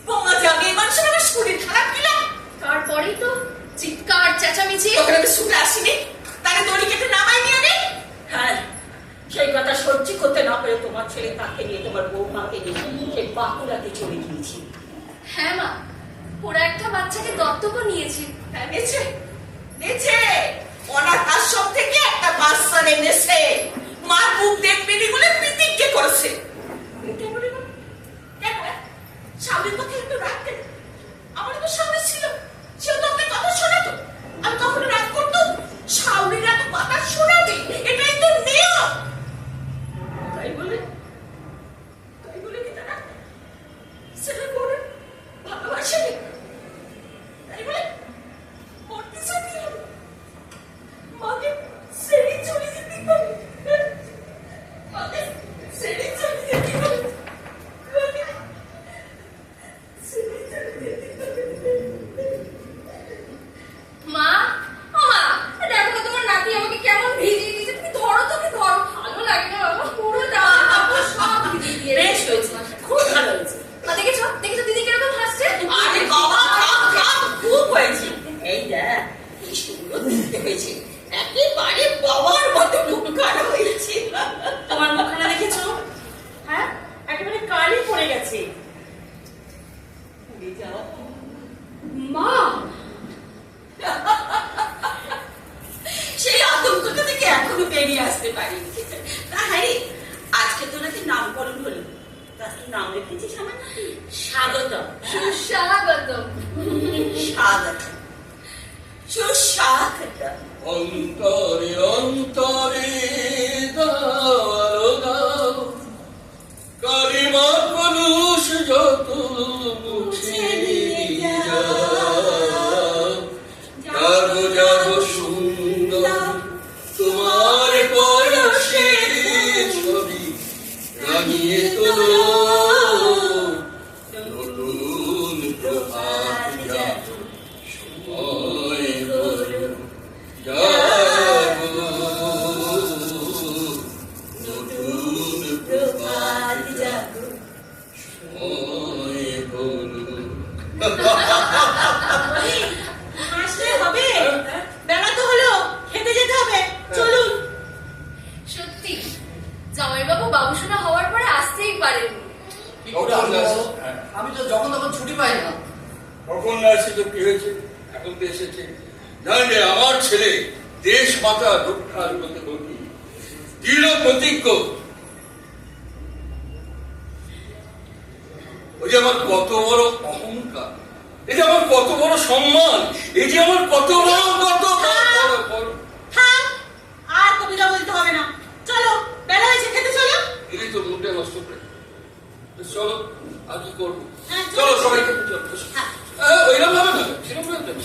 বোমা জামিয়ে মানুষের আমার শরীর খারাপ কিলাম। তারপরেই তো চিৎকার চেঁচামেচি। তখন আমি শুনে আসিনি, তাকে দড়ি কেটে নামাই নিয়ে নে। হ্যাঁ, সেই কথা সহ্য করতে না পেরে তোমার ছেলে তাকে নিয়ে, তোমার বৌমাকে নিয়ে সেই বাঁকুড়াতে চলে গিয়েছি। হ্যাঁ মা, ওরা একটা বাচ্চাকে দত্তকও নিয়েছে। হ্যাঁ, নেছে অনাথ আশ্রম থেকে একটা বাচ্চা এনেছে। মার মুখ দেখবেনি বলে প্রতিজ্ঞা করেছে। কেন স্বামীর কথা একটু রাগ কেন? আমার তো স্বামী ছিল, সেও তো আপনার কথা শোনাতো, আমি তখন রাগ করতাম। স্বামীরা তো কথা শোনাবে, এটাই তো নিয়ম। তাই বলে কি তারা ছেলে করে ভালোবাসেনি? তাই বলে মরতে চাই মাকে ছেড়ে যাও। মা, সেই আতঙ্কটা থেকে এখনো বেরিয়ে আসতে পারি। তা হ্যাঁ, আজকে তো নাকি নামকরণ হলো, তা কি নাম রেখেছিস আমার? স্বাগতম। সুস্বাগতম। স্বাগত, সুস্বাগত। অন্তরে অন্তরে দাও দাও, কালিমা কলুষ যত মুছে নিয়ে যাও। জাগো জাগো সুন্দর, তোমার পরশে ছবি রাঙিয়ে তোলো। নতুন প্রভাত জাগো, সময় হলো জাগো। নতুন প্রভাত জাগো, সময় হলো। হাসলে হবে, বেলা তো হলো, খেতে যেতে হবে, চলুন। সত্যি জামাইবাবু বাবুসোনা হওয়ার পরে আসতেই পারেন। কি করে আসবো বলো? আমি তো যখন তখন ছুটি পাই না। কখন না এসে তো কি হয়েছে, এখন তো এসেছে। জানলে আমার ছেলে দেশ মাতা রক্ষার প্রতিমূর্তি, দৃঢ় প্রতিজ্ঞ। ওই যে আমার কত বড় অহংকার, এই যে আমার কত বড় সম্মান, এই যে আমার কত বড় বড়। থাক, আর কবিতা বলতে হবে না, চলো, বেলা হয়েছে, খেতে চলো। এটাই তো মুখে নষ্ট করে। চলো, আর কি করবো? হ্যাঁ, চলো চলো। সবাই খেতে চলো। হ্যাঁ। ওইরকম হবে না, সেরকম হবে না।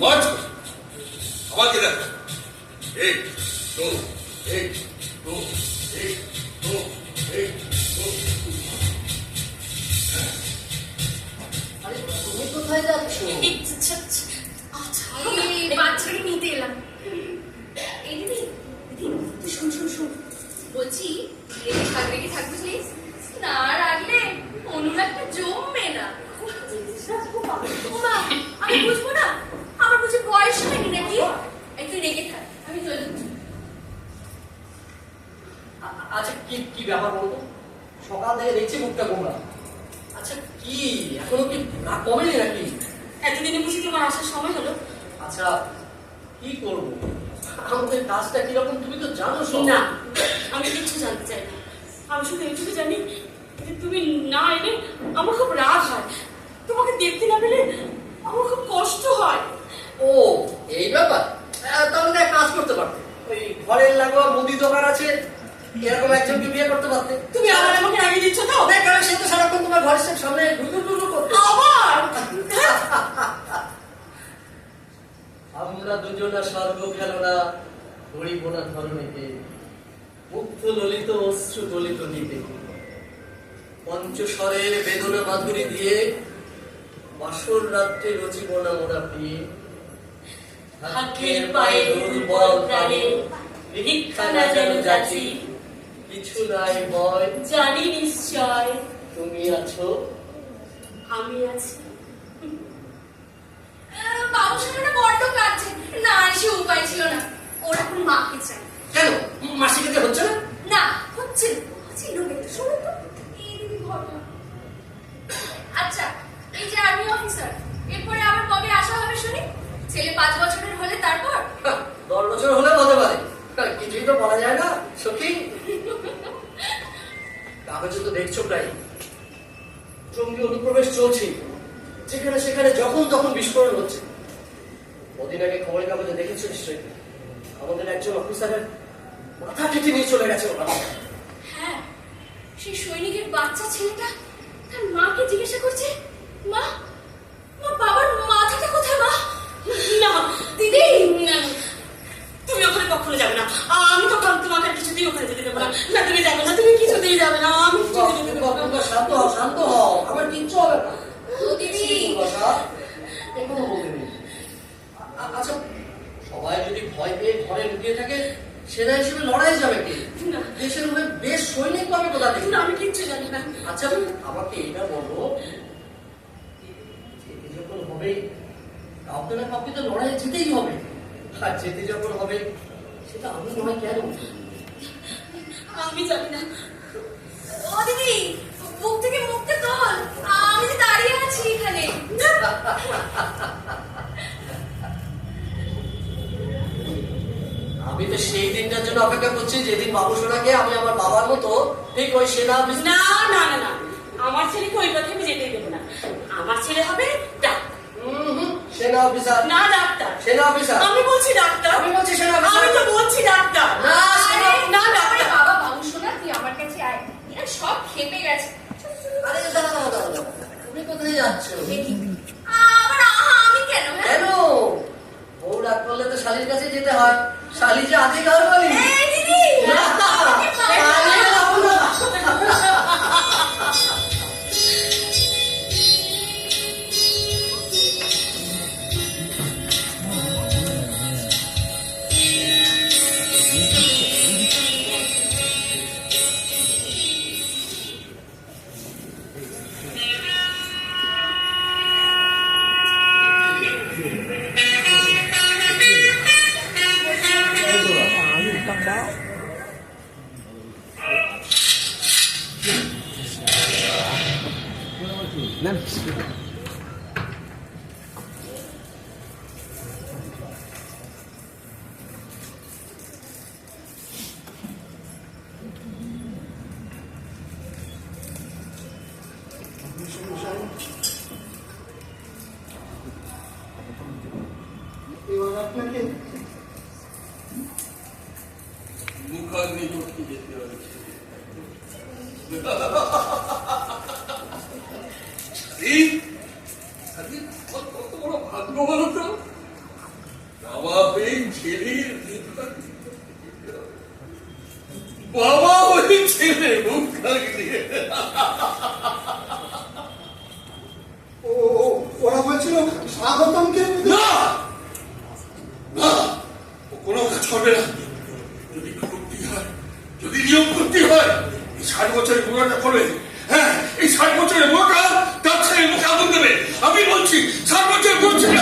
মার্চ আমাকে দেখ, এই তো এই তো এই তো এই তো। আরে তুমি কোথায় যাচ্ছ? এই বাচ্চাকে নিতে এলাম। এই দিদি, দিদি, শুন শুন শুন, বলছি রেগে থাকবে প্লিজ। না রাখলে অনুরাগটা জমবে না। ওমা, আমি বুঝবো না, আমার বুঝি বয়স হয়নি নাকি? একটু রেগে থাক, আমি চলে যাচ্ছি। আচ্ছা কি কি ব্যাপার বলতো? সকাল থেকে দেখছি মুখটা গোমরা। আচ্ছা কি এখনো কি রাগ কমেনি নাকি? এতদিনে বুঝি তোমার আসার সময় হলো? আচ্ছা কি করবো, আমাদের কাজটা কিরকম তুমি তো জানো সব। না, আমি কিচ্ছু জানতে চাই না। আমি শুধু এইটুকু জানি যে তুমি না এলে আমার খুব রাগ হয়, তোমাকে দেখতে না পেলে আমার খুব কষ্ট হয়। ও এই ব্যাপার, তাহলে এক কাজ করতে পারতে, ওই ঘরের লাগোয়া মুদি দোকান আছে, এরকম একজনকে বিয়ে করতে পারতে। তুমি আবার আমাকে রাগিয়ে দিচ্ছ তো? দেখ, কারণ সে তো সারাক্ষণ তোমার ঘরের সামনে ঘুরঘুর করতে। আবার আমরা দুজনা স্বর্গ খেলনা গড়িব না ধরণীতে, মুগ্ধ ললিত অশ্রু গলিত নিতে, পঞ্চস্বরের বেদনা মাধুরী দিয়ে বাসর রাত্রে রচিব না মোরা প্রিয়ে। হাকের পায়ে দুর্বল প্রাণে ভিক্ষা না যেন যাচি, কিছু নাই ভয়, জানি নিশ্চয় তুমি আছো। আমি আছি। বাবুসোনাটা বড্ড কাঁদছে, না এসে উপায় ছিল না। ওরা এখন মাকে চাই। কেন মাসি খেতে হচ্ছে না? না হচ্ছে না, ছিল একটু শোনো তো। এই দিদি ঘটনা। আচ্ছা, এই যে আর্মি অফিসার, এরপরে আবার কবে আসা হবে শুনি? ছেলে 5 বছরের হলে তারপর? 10 বছর হলে হতে পারে, কিছুই তো বলা যায় না সত্যি। কাগজে তো দেখছো প্রায় জঙ্গি অনুপ্রবেশ চলছে, যেখানে সেখানে যখন তখন বিস্ফোরণ হচ্ছে। কদিন আগে খবরের কাগজে দেখেছো নিশ্চয়ই, আমাদের একজন অফিসারের মাথা কেটে নিয়ে চলে গেছে ওরা। হ্যাঁ, সেই সৈনিকের বাচ্চা ছেলেটা তার মাকে জিজ্ঞাসা করছে, মা, মা বাবার মাথাটা কোথায় মা? না দিদি, না, তুমি ওখানে কখনো যাবে না। আমি তো তোমাকে আর কিছুতেই ওখানে যেতে দেবো না। না তুমি যাবে না, তুমি কিছুতেই যাবে না, আমি কিছুতেই যেতে দেবো না। শান্ত হও, শান্ত হও, আমার কিচ্ছু হবে না। ও দিদি, এখনো বলতে নেই। আচ্ছা সবাই যদি ভয় পেয়ে ঘরে লুকিয়ে থাকে, সেনা হিসেবে লড়াই যাবে কি? না। দেশের হয়ে বেশ সৈনিক পাবে কোথা থেকে? না, আমি কিচ্ছু জানি না। আচ্ছা আমাকে এটা বলো, যেতে যখন হবে কাউকে না কাউকে তো লড়াই যেতেই হবে, আর যেতে যখন হবে সেটা আমি নয় কেন? আমি জানি না। ও দিদি, বুক থেকে মুখটা তোল, আমি যে দাঁড়িয়ে আছি এখানে। জন্য অপেক্ষা করছি, যেদিন বাবু সোনাকে আমি আমার বাবার মতো ঠিক ওই সেনা অফিস না না না না, আমার ছেলেকে ওই পথে আমি যেতেই দেবো না। আমার ছেলে হবে ডাক্তার। সেনা অফিসার না ডাক্তার। সেনা অফিসার আমি বলছি ডাক্তার। আমি বলছি সেনা অফিসার। আমি তো বলছি ডাক্তার। না না আরে ডাক্তার। বাবা বাবু শোনা, তুই আমার কাছে আয়, এরা সব খেপে গেছে। আরে দাঁড়া, তুমি কোথায় যাচ্ছ? দেখি আবার আমি কেন? হ্যাঁ? কেন? বউ ডাক করলে তো শালির কাছে যেতে হয়। শালি যে আদি ঘর বলি। এই দিদি, না, পালিয়ে যাবো না। এবার আপনাকে মুখাগ্নি করতে যেতে হয়েছে। কত বড় ভাগ্য বলো তো, বাবা এই ছেলের বাবা ওই ছেলে মুখাগ্নি। ওরা বলছিল স্বাগতমকে। না না, ও কোনো কাজ করবে না। যদি করতে হয়, যদি নিয়োগ করতে হয়, এই 60 বছরের বুড়াটা করবে। হ্যাঁ, এই 60 বছরের বুড়াটা তার ছেলের মুখে আগুন দেবে। আমি বলছি 60 বছরের বুড়ো ছেলে।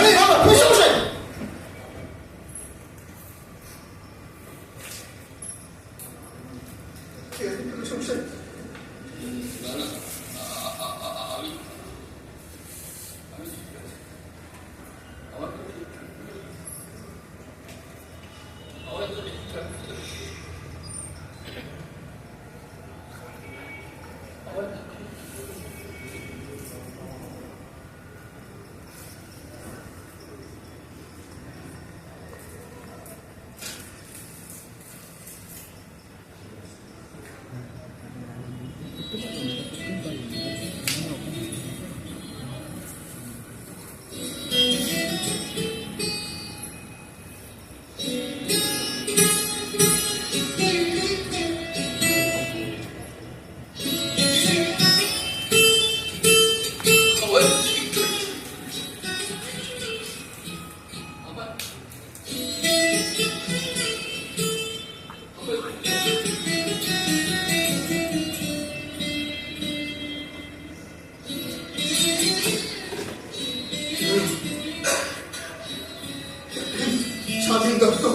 স্বাধীন দত্ত,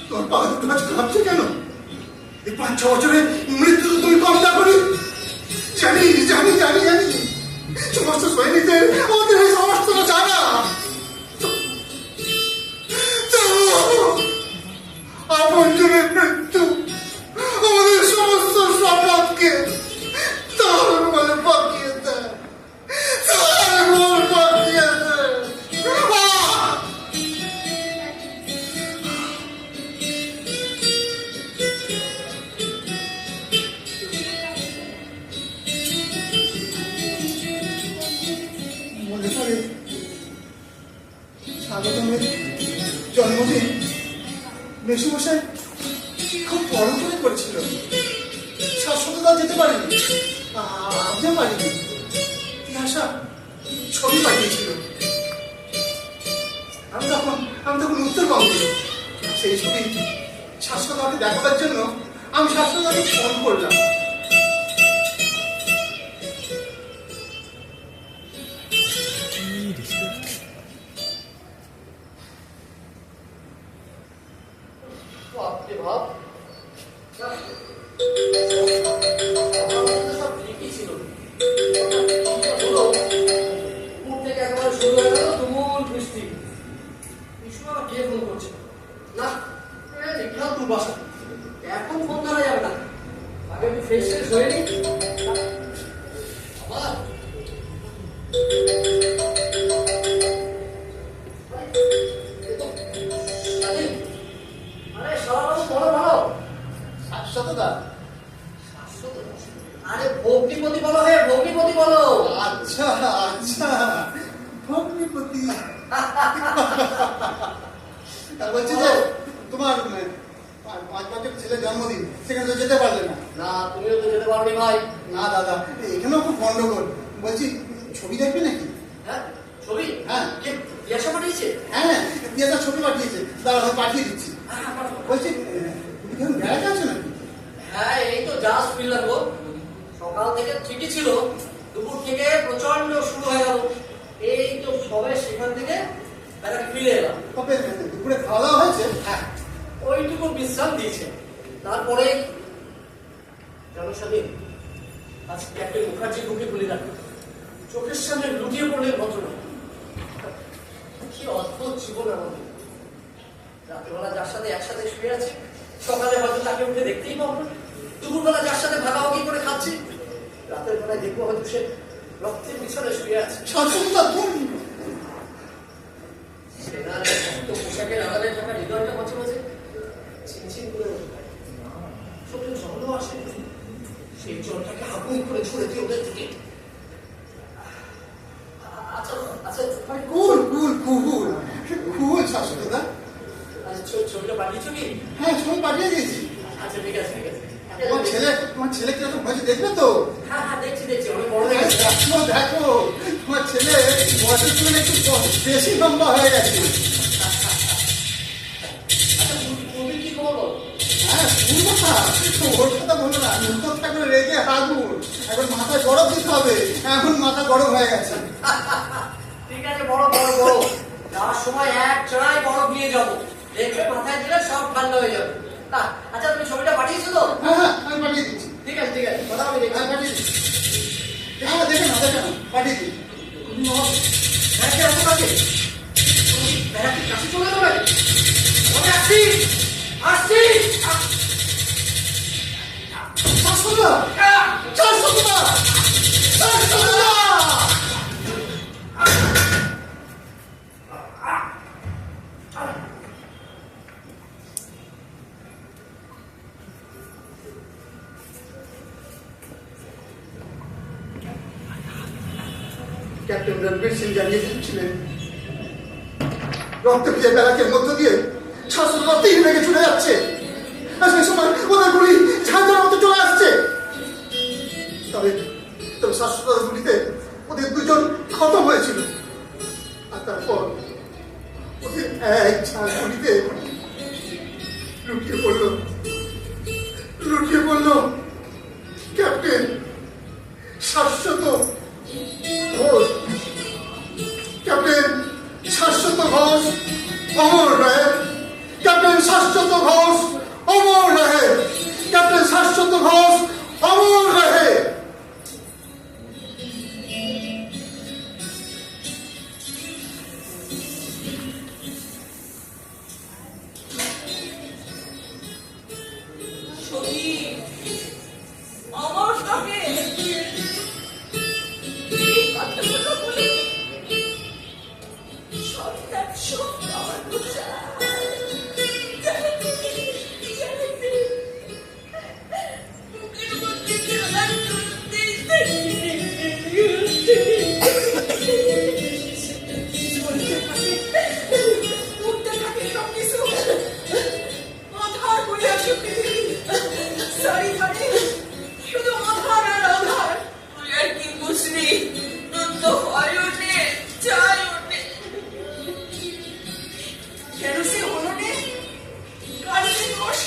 তোর পা দুটো আজ কাঁপছে কেন? এই 5-6 বছরে মৃত্যু তো তুমি কম না করি। জানি জানি জানি জানি সমস্ত সৈনিকদের আমাদের এই সমস্ত জানা। আপনজনের মৃত্যু আমাদের সমস্ত সম্পদকে তার বলে পাকিয়ে দেয়, তার বল পাকিয়ে দেয়। মনে পড়ে স্বাগতমের জন্মদিন মেসুমশাই খুব বড় করে করেছিল। শাশ্বততা যেতে পারেনি, আনতে পারিনি। আশা ছবি পাঠিয়েছিল। আমি তখন উত্তরবঙ্গে। সেই ছবি শাশ্বততাকে দেখাবার জন্য আমি শাশ্বততাকে ফোন করলাম। বাপরে বাপ, সব ঠিকই ছিল। উপর থেকে একেবারে শুরু হয়ে গেল তুমুল বৃষ্টি। বিষ্ণু আমার কে ফোন করছে? না, সত্যি। তা বলছি যে তোমার 5 বছর ছেলের জন্মদিন, সেখানে তো যেতে পারলে না। না, তুমিও তো যেতে পারোনি ভাই। না দাদা, এখানেও খুব গন্ডগোল। বলছি ছবি দেখবে নাকি? হ্যাঁ, ছবি? হ্যাঁ। কে পিয়াসা পাঠিয়েছে? হ্যাঁ, পিয়াজা ছবি পাঠিয়েছে, দাঁড়া আমি পাঠিয়ে দিচ্ছি। হ্যাঁ, পাঠাও। বলছি তুমি কেমন বেড়াতে আছো নাকি? হ্যাঁ, এই তো জাস্ট ফিরলাম গো। সকাল থেকে ঠিকই ছিল, দুপুর থেকে প্রচন্ড শুরু হয়ে গেল। এই তো সবে সেখান থেকে বেড়াতে ফিরে এলাম। তবে দুপুরে খাওয়া দাওয়া হয়েছে? হ্যাঁ, ওইটুকু বিশ্রাম দিয়েছে। তারপরে জানো স্বাধীন, আজ ক্যাপ্টেন মুখার্জির মুখে বলে রাখো, চোখের সামনে লুটিয়ে পড়লেন ঘটনা। কি অদ্ভুত জীবন আমাদের। রাতেবেলা যার সাথে একসাথে শুয়ে আছে, সকালে হয়তো তাকে উঠে দেখতেই পাবো না। দুপুরবেলা যার সাথে ভাগাভাগি করে খাচ্ছি, রাতের বেলায় দেখবো হয়তো সে রক্তের পিছনে শুয়ে আছে। শাশুড়িটা তুমি সেনার শক্ত পোশাকের আড়ালে থাকা হৃদয়টা মাঝে মাঝে চিনচিন করে ওঠে। চোখে জলও আসে, সেই জলটাকে আগুন করে ছুড়ে দিয়ে ওদের দিকে। আচ্ছা আচ্ছা, কুল কুল কুল কুল শাশুড়িদা। আচ্ছা, ছবিটা পাঠিয়েছো কি? হ্যাঁ, ছবি পাঠিয়ে দিয়েছি। আচ্ছা, ঠিক আছে ঠিক আছে। তোমার ছেলে কিরকম হয়েছে দেখবে তো? হ্যাঁ হ্যাঁ, দেখছি দেখছি, অনেক বড় হয়ে গেছে। দেখো দেখো, তোমার ছেলে বয়সের তুলনায় একটু বেশি লম্বা হয়ে গেছে। আচ্ছা, তুমি কি খবর বলো? হ্যাঁ, ভুল কথা, ওর কথা বলো না। মুখটা করে রেগে আগুন, এখন মাথায় গরম দিতে হবে, এখন মাথা গরম হয়ে গেছে। ঠিক আছে, বড় বড় বড়, যাওয়ার সময় এক চড়াই বরফ নিয়ে যাবো, দেখবে মাথায় দিলে সব ঠান্ডা হয়ে যাবে। আচ্ছা, তুমি ছবিটা পাঠিয়েছো তো? হ্যাঁ হ্যাঁ, আমি পাঠিয়ে দিচ্ছি। ঠিক আছে ঠিক আছে, কথা আমি দেখছি। হ্যাঁ, পাঠিয়ে দিচ্ছি। হ্যাঁ, দেখে না পাঠিয়ে দিচ্ছি। তুমি আমার ব্যাগকে এত কাছে, তুমি ব্যাগের কাছে চলে যাবে। আমি আসছি আসছি। শাশুড়া, শাশুড়া, শাশুড়া। ক্যাপ্টেন রণবীর সিং জানিয়ে দিচ্ছিলেন, রক্ত ভিজে ব্যারাকের মধ্য দিয়ে শাশুড়া তীর বেগে ছুটে যাচ্ছে, আর সেই সময় ওদের গুলি ঝাঁঝার মতো চলে আসছে। তবে তবে শাশুড়ার গুলিতে ওদের দুজন খতম হয়েছিল, আর তারপর ওদের এক ঝাঁঝ গুলিতে লুটিয়ে পড়ল ক্যাপ্টেন শাশ্বত ঘোষ। ক্যাপ্টেন শাশ্বত ঘোষ অমর রহে, ক্যাপ্টেন শাশ্বত ঘোষ অমর রহে, ক্যাপ্টেন শাশ্বত ঘোষ অমর রহে। সতীশ, আমার সঙ্গে এই কথাগুলো বলে সন্তান সব খাওয়ানো যায়। বুকের মধ্যে জ্বালা চলতেই থাকে। উঠতে থাকে সব কিছু। আধার করে আসে পৃথিবী। চারিধারে শুধু আধার আর আধার। তুই আর কি বুঝলি? তোর তো হয়ও নে, চাইও নে। কেন সে হলো নে? কার সে দোষ?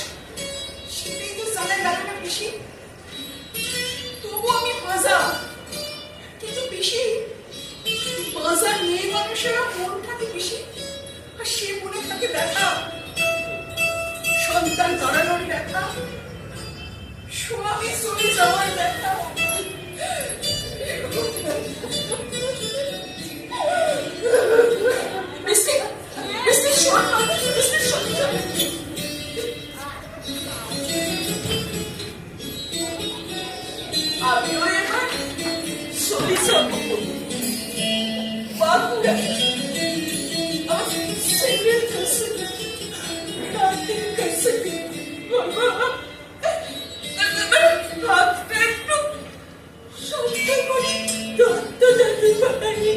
সেটাই তো জানা গেল না পিসি। তবু আমি ভাজা, কিন্তু পিসি ভাজা মেয়ে মানুষেরা মন থাকে পিসি, আর সে মনে থাকে ব্যথা, সন্তান জড়ানোর ব্যথা, স্বামী চলে যাওয়ার ব্যথা। মিষ্টি মিষ্টি শোন না, মিষ্টি শোন না। আমিও এবার চলে যাব বাঁকুড়া, আমার ছেলের কাছে, নাতির কাছে। ভাবতে একটু সত্যি করে দত্ত দিতে পারি।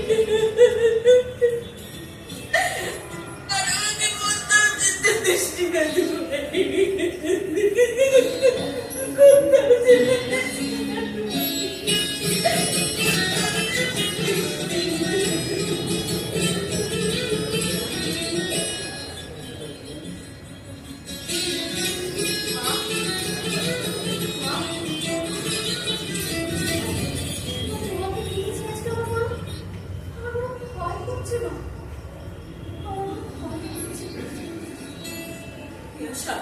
আচ্ছা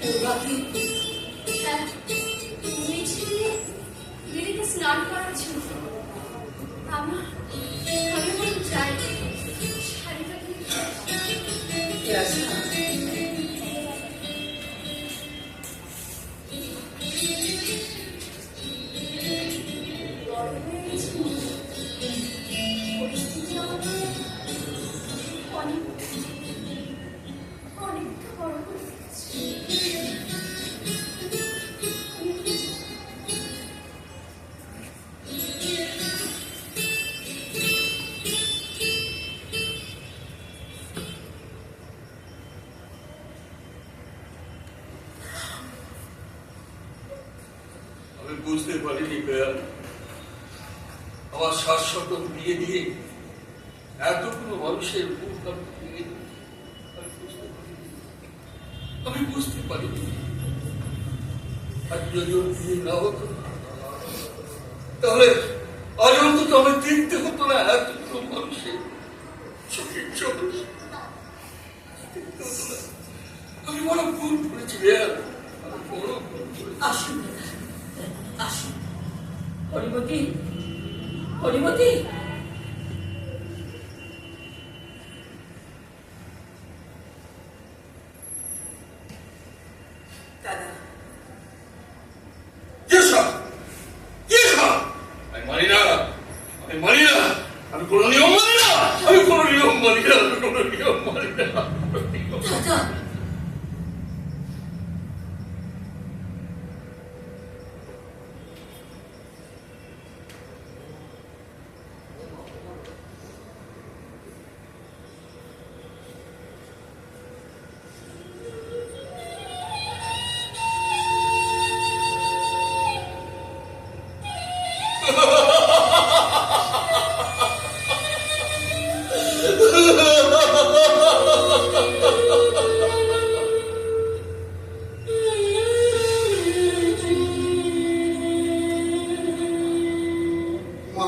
পূর্বা কি হ্যাঁ, তুমি ছিলে দিদিকে স্নান করাচ্ছিল। আমি বলুন চাই শাড়িটা কি তিয়াশা বড় হয়ে গেছি। পরিস্থিতি আমাকে অনেকটা বড় করে দিয়েছে। আমি বুঝতে পারিনি বেয়াল, আমার শাশ্বত বিয়ে দিয়ে এতগুলো মানুষের মুখ আমি ভেঙে দিই। আমি বুঝতে পারিনি আজ যদি ওর বিয়ে না হতো তাহলে আজ অন্তত আমি দেখতে হতো না এতগুলো মানুষের চোখের চোখ। দেখতে হতো না। আমি বড় ভুল করেছি বেয়াল, আমি বড় ভুল করেছি। আসুন আসুন হরিমতি হরিমতি দাদা আমি মানি না, আমি মানি না, আমি কোনো নিয়ম মানি না, আমি কোনো নিয়ম মানি না, আমি কোনো নিয়ম মানি না। দাদা মা,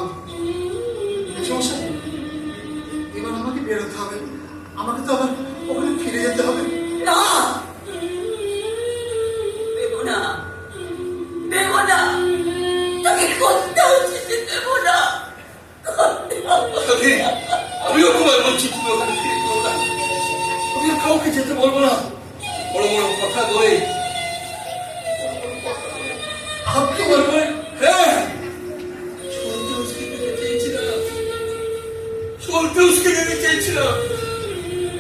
সমস্যা নেই। এবার আমাকে বেরোতে হবে, আমাকে তো আবার ওখানে ফিরে যেতে হবে। না দেব না, দেব না, তোকে কোথাও যেতে দেব না। আমিও তোমায় বলছি তুমি ওখানে ফিরে যেও না। আমি আর কাউকে যেতে বলবো না। বড় বড় কথা বলে আপনি বলবেন হ্যাঁ চলতে উসকে যেতে চেয়েছিলাম, চলতে উসকে যেতে চেয়েছিলাম।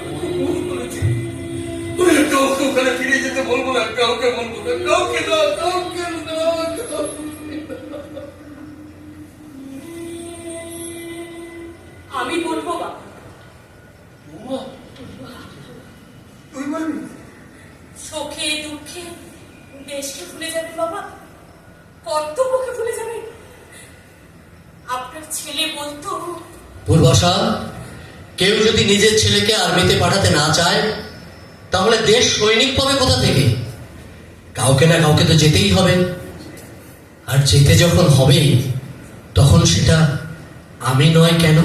আমি খুব ভুল করেছি। আমি আর কাউকে ওখানে ফিরে যেতে বলবো না, কাউকে বলবো না, কাউকে না, কাউকে না, আমি বলবো বাবা তুই বলবি? সুখে দুঃখে দেশকে ভুলে যাবে বাবা, কর্তব্যকে ভুলে যাবে। আপনার ছেলে বলতো পূর্বাশা, কেউ যদি নিজের ছেলেকে আর্মিতে পাঠাতে না চায় তাহলে দেশ সৈনিক পাবে কোথা থেকে? কাউকে না কাউকে তো যেতেই হবে, আর যেতে যখন হবে তখন সেটা আমি নয় কেন?